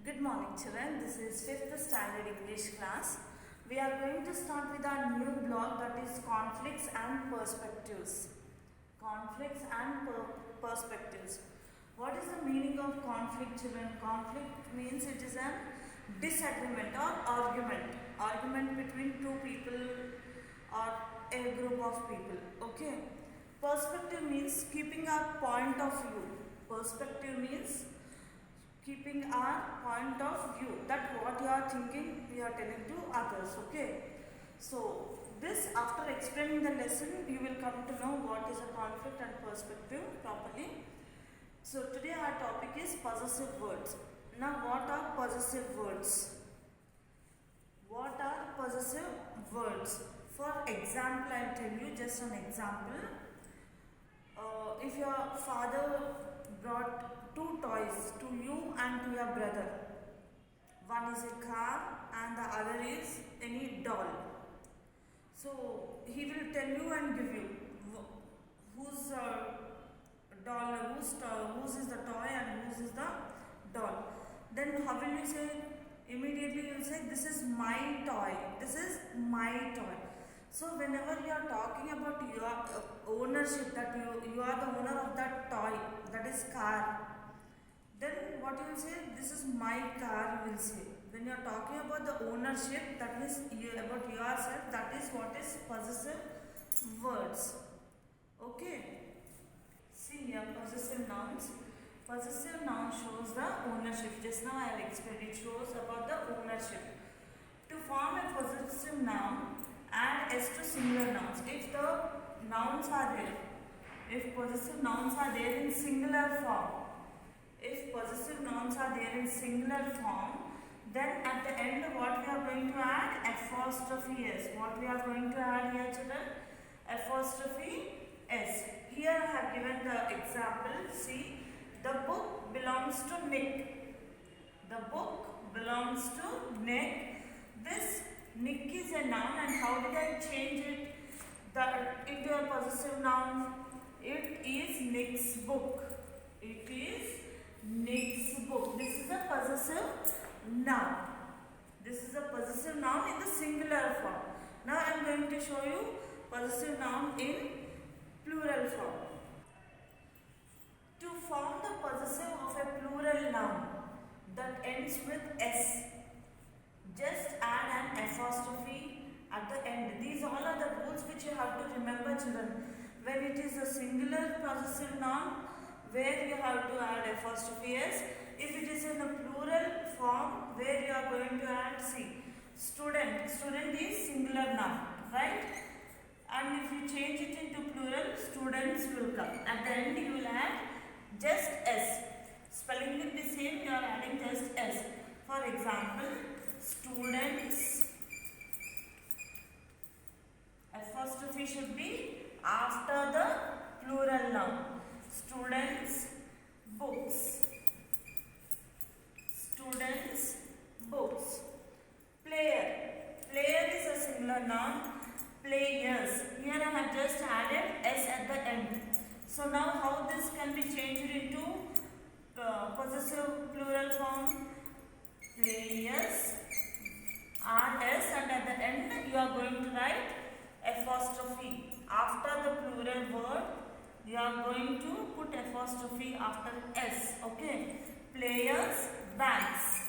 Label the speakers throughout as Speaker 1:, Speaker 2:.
Speaker 1: Good morning children, this is 5th standard English class. We are going to start with our new blog, that is conflicts and perspectives. Conflicts and perspectives. What is the meaning of conflict, children? Conflict means it is a disagreement or argument. Argument between two people or a group of people. Okay. Perspective means keeping a point of view. Perspective means keeping our point of view, that what you are thinking we are telling to others. Okay, so this, after explaining the lesson, you will come to know what is a conflict and perspective properly. So today our topic is possessive words. Now what are possessive words? What are possessive words? For example, I will tell you just an example. If your father brought two toys to you and to your brother, one is a car and the other is any doll. So he will tell you and give you whose doll, whose is the toy and whose is the doll. Then how will you say? Immediately you will say, this is my toy, this is my toy. So whenever you are talking about your ownership, that you are the owner of that toy, that is car, then what you will say? This is my car, you will say. When you are talking about the ownership, that means about yourself, that is what is possessive words. Okay. See here, possessive nouns. Possessive noun shows the ownership. Just now I have explained, it shows about the ownership. To form a possessive noun, add s to singular nouns. If the nouns are there, if possessive nouns are there in singular form, if possessive nouns are there in singular form, then at the end what we are going to add? Apostrophe s. What we are going to add here, children? Apostrophe s. Here I have given the example. See, the book belongs to Nick. The book belongs to Nick. This Nick is a noun, and how did I change it into a possessive noun? It is Nick's book. It is Nick's book. This is a possessive noun. This is a possessive noun in the singular form. Now I am going to show you possessive noun in plural form. To form the possessive of a plural noun that ends with s, just add an apostrophe at the end. These all are the rules which you have to remember, children. When it is a singular possessive noun, where you have to add apostrophe s. If it is in a plural form, where you are going to add, see, student. Student is singular noun, right? And if you change it into plural, students will come. At the end you will add just s. Spelling will be same, you are adding just s. For example, students, apostrophe should be after the plural noun. Students, books. Students, books. Player. Player is a singular noun. Players. Here I have just added s at the end. So now how this can be changed into possessive plural form? Players, rs, and at the end you are going to write apostrophe. After the plural word, you are going to put apostrophe after s. Okay. Players, bags.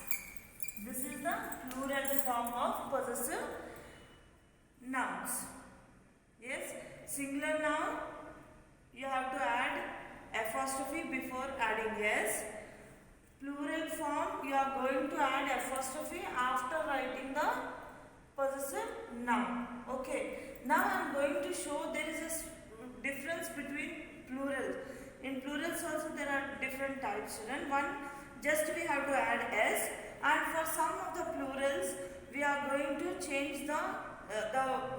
Speaker 1: This is the plural form of possessive nouns. Yes. Singular noun, you have to add apostrophe before adding s. Plural form, you are going to add apostrophe after writing the possessive noun. Okay. Now I am going to show there is a difference between plurals. In plurals also there are different types. One, just we have to add s, and for some of the plurals we are going to change the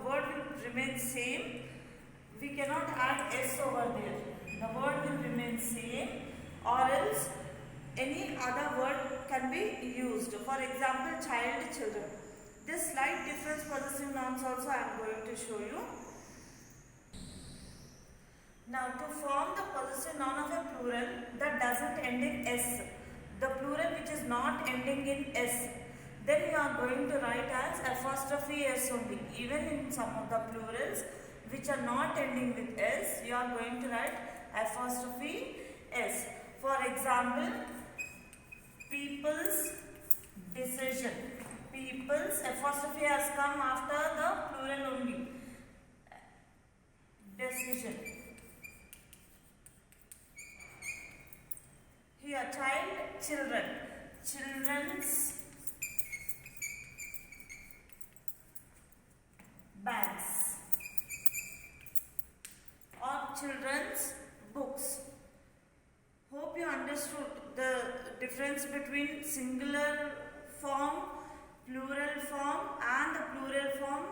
Speaker 1: word will remain same. We cannot add s over there. The word will remain same, or else any other word can be used. For example, child, children. This slight difference possessive nouns also I am going to show you. Now to form the possessive noun of a plural that doesn't end in s, the plural which is not ending ending in S, then you are going to write as apostrophe S only. Even in some of the plurals which are not ending with S, you are going to write apostrophe S. For example, people's decision. People's apostrophe has come after the plural only. Decision. Here, child, children. Children's bags or children's books. Hope you understood the difference between singular form, plural form and the plural form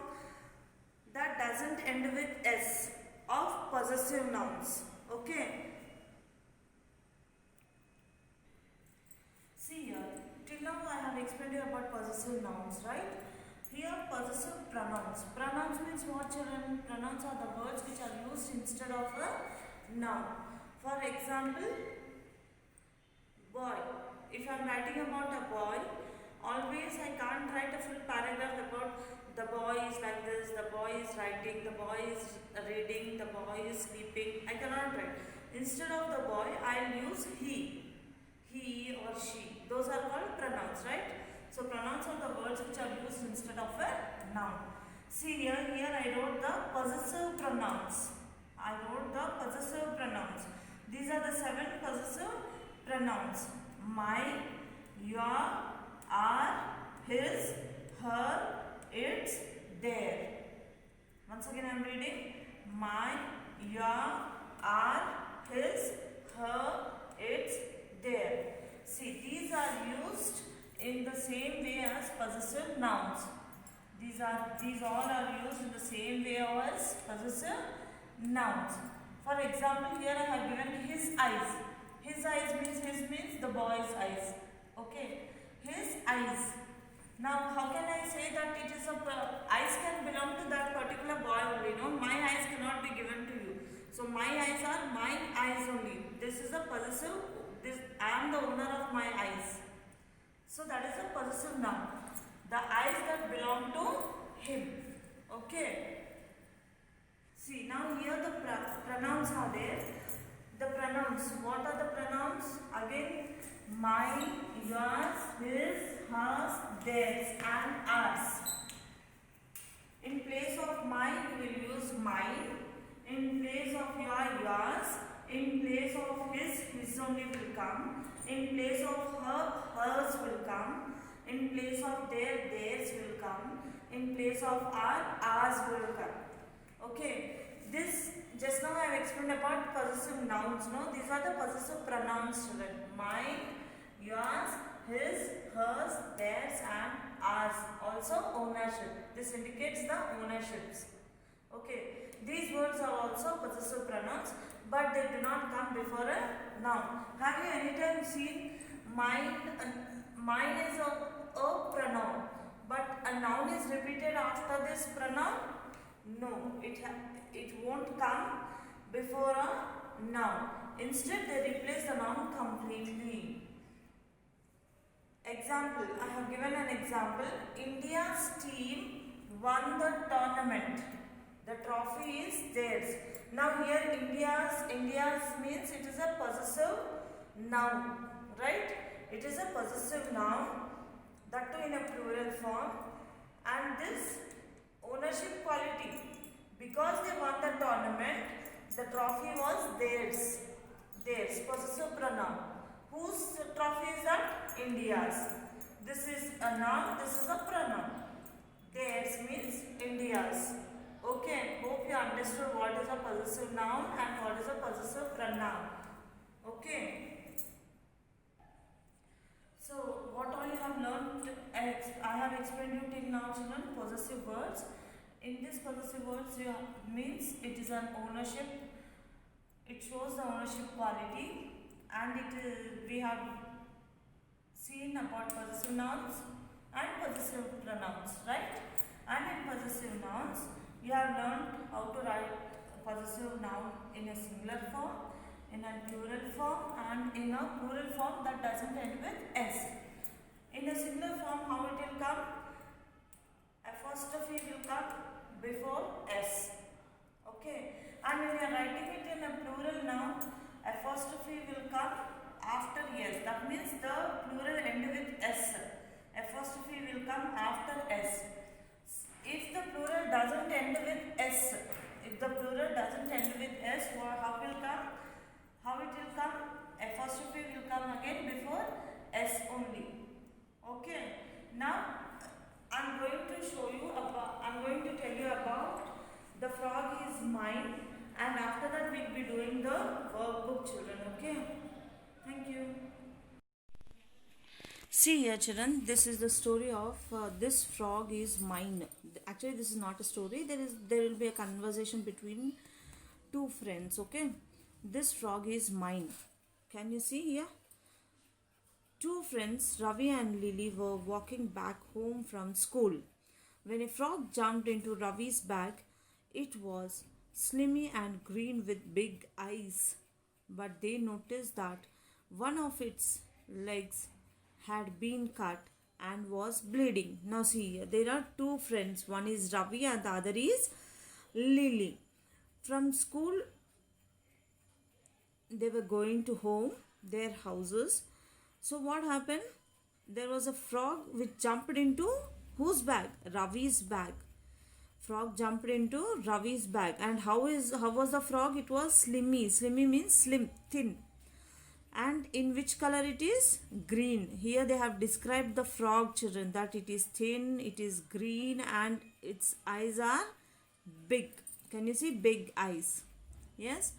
Speaker 1: that doesn't end with S of possessive nouns. Okay. See here, till now I have explained you about possessive nouns, right? Here possessive pronouns. Pronouns means what, children? Pronouns are the words which are used instead of a noun. For example, boy. If I am writing about a boy, always I can't write a full paragraph about the boy is like this, the boy is writing, the boy is reading, the boy is sleeping. I cannot write. Instead of the boy, I will use he or she. Those are called pronouns, right? So pronouns are the words which are used instead of a noun. See here I wrote the possessive pronouns. These are the 7 possessive pronouns. My, your, our, his, her, its, their. Once again I am reading. My, your, our, his, her, its, their. See, these are used in the same way as possessive nouns. These all are used in the same way as possessive nouns. For example, here I have given his eyes. His eyes means the boy's eyes. Okay, his eyes. Now, how can I say that it is eyes can belong to that particular boy only? No, my eyes cannot be given to you. So my eyes are my eyes only. This is a possessive. I am the owner of my eyes. So that is a possessive noun. The eyes that belong to him. Okay. See, now here the pronouns are there. The pronouns. What are the pronouns? Again, mine, yours, his, hers, theirs and ours. In place of mine, we will use mine. In place of yours. In place of his only will come. In place of her, hers will come. In place of theirs will come. In place of ours will come. Okay. This, just now I have explained about possessive nouns. No, these are the possessive pronouns, children. Mine, yours, his, hers, theirs and ours. Also ownership. This indicates the ownerships. Okay. These words are also possessive pronouns, but they do not come before a noun. Have you anytime seen mine? Mine is a pronoun, but a noun is repeated after this pronoun? No, it won't come before a noun. Instead, they replace the noun completely. Example, I have given an example. India's team won the tournament. The trophy is theirs. Now here India's means it is a possessive noun, right? It is a possessive noun, that too in a plural form, and this ownership quality, because they won the tournament, the trophy was theirs, possessive pronoun. Whose trophy is that? India's. This is a noun, this is a pronoun. Theirs means India's. Okay, hope you understood what is a possessive noun and what is a possessive pronoun. Okay. So, what all you have learned, I have explained you till now, children, possessive words. In this possessive words, means it is an ownership. It shows the ownership quality, and we have seen about possessive nouns and possessive pronouns, right? And in possessive nouns, you have learned how to write a possessive noun in a singular form, in a plural form and in a plural form that doesn't end with S. In Now I'm going to show you about, I'm going to tell you about the frog is mine, and after that we'll be doing the workbook, children. Okay? Thank you. See here, children, this is the story of this frog is mine. Actually, this is not a story. There will be a conversation between two friends. Okay, this frog is mine. Can you see here? Two friends, Ravi and Lily, were walking back home from school when a frog jumped into Ravi's bag. It was slimy and green with big eyes, but they noticed that one of its legs had been cut and was bleeding. Now, see here, there are two friends, one is Ravi and the other is Lily. From school, they were going to home, their houses. So what happened? There was a frog which jumped into whose bag? Ravi's bag. Frog jumped into Ravi's bag. And how was the frog? It was slimy. Slimy means slim, thin. And in which color it is? Green. Here they have described the frog, children, that it is thin, it is green, and its eyes are big. Can you see? Big eyes. Yes.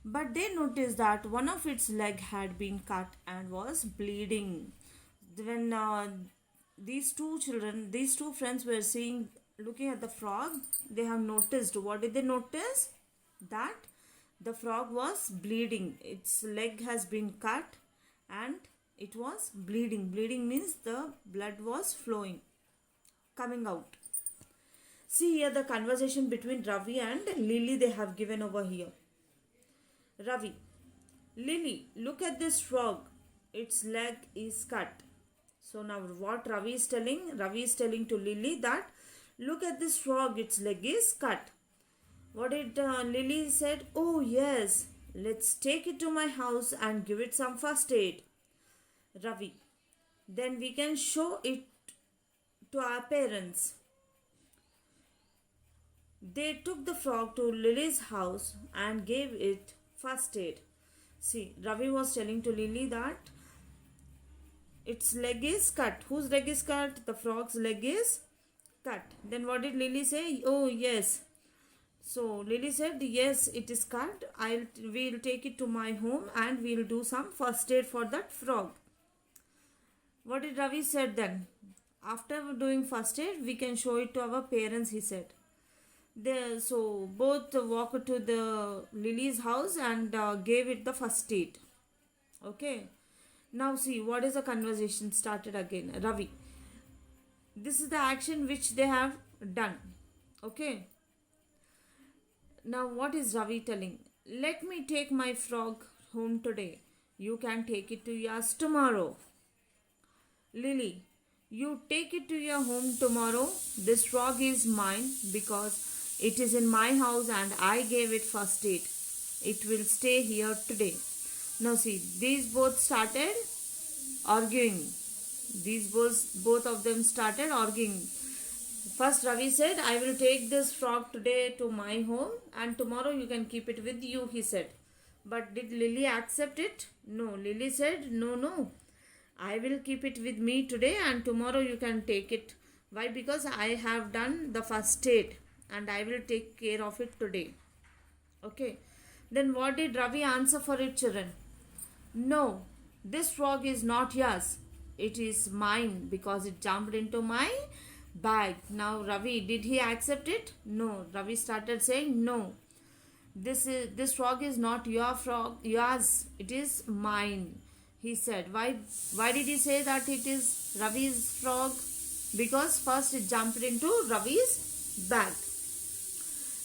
Speaker 1: But they noticed that one of its leg had been cut and was bleeding. When these two friends were looking at the frog, they have noticed. What did they notice? That the frog was bleeding. Its leg has been cut and it was bleeding. Bleeding means the blood was flowing, coming out. See here the conversation between Ravi and Lily they have given over here. Ravi, Lily, look at this frog. Its leg is cut. So now what Ravi is telling? Ravi is telling to Lily that look at this frog. Its leg is cut. What did Lily said? Oh yes, let's take it to my house and give it some first aid. Ravi, then we can show it to our parents. They took the frog to Lily's house and gave it first aid. See, Ravi was telling to Lily that its leg is cut. Whose leg is cut? The frog's leg is cut. Then what did Lily say? Oh yes. So Lily said, yes, it is cut. We'll take it to my home and we'll do some first aid for that frog. What did Ravi said then? After doing first aid, we can show it to our parents, he said. So both walked to the Lily's house and gave it the first aid. Okay. Now see, what is the conversation started again? Ravi, this is the action which they have done. Okay. Now what is Ravi telling? Let me take my frog home today. You can take it to yours tomorrow. Lily, you take it to your home tomorrow. This frog is mine because it is in my house and I gave it first aid. It will stay here today. Now see, these both started arguing. Both of them started arguing. First Ravi said, I will take this frog today to my home and tomorrow you can keep it with you, he said. But did Lily accept it? No. Lily said, no. I will keep it with me today and tomorrow you can take it. Why? Because I have done the first aid and I will take care of it today. Okay. Then what did Ravi answer for it, children? No, this frog is not yours. It is mine because it jumped into my bag. Now Ravi, did he accept it? No. Ravi started saying, no. This frog is not yours. It is mine, he said. Why did he say that it is Ravi's frog? Because first it jumped into Ravi's bag.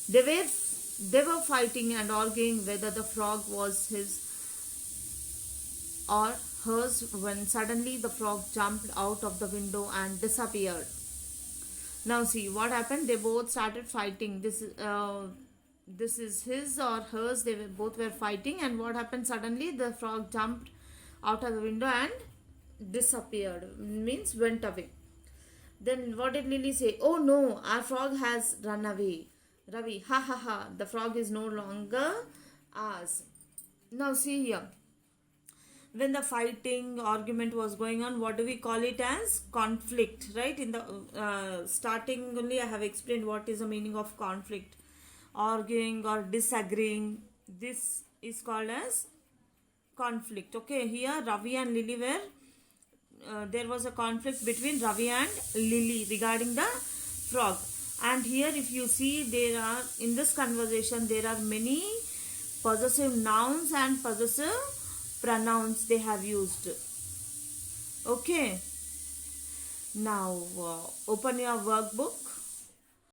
Speaker 1: They were fighting and arguing whether the frog was his or hers when suddenly the frog jumped out of the window and disappeared. Now see what happened. They both started fighting. This is his or hers. Both were fighting, and what happened? Suddenly the frog jumped out of the window and disappeared. Means went away. Then what did Lily say? Oh no, our frog has run away. Ravi, ha ha ha, the frog is no longer ours. Now see here. when the fighting argument was going on, what do we call it as? Conflict, right? In the starting only I have explained what is the meaning of conflict. Arguing or disagreeing, this is called as conflict. Okay, here Ravi and Lily were there was a conflict between Ravi and Lily regarding the frog. And here if you see, there are, in this conversation, there are many possessive nouns and possessive pronouns they have used. Okay. Now open your workbook.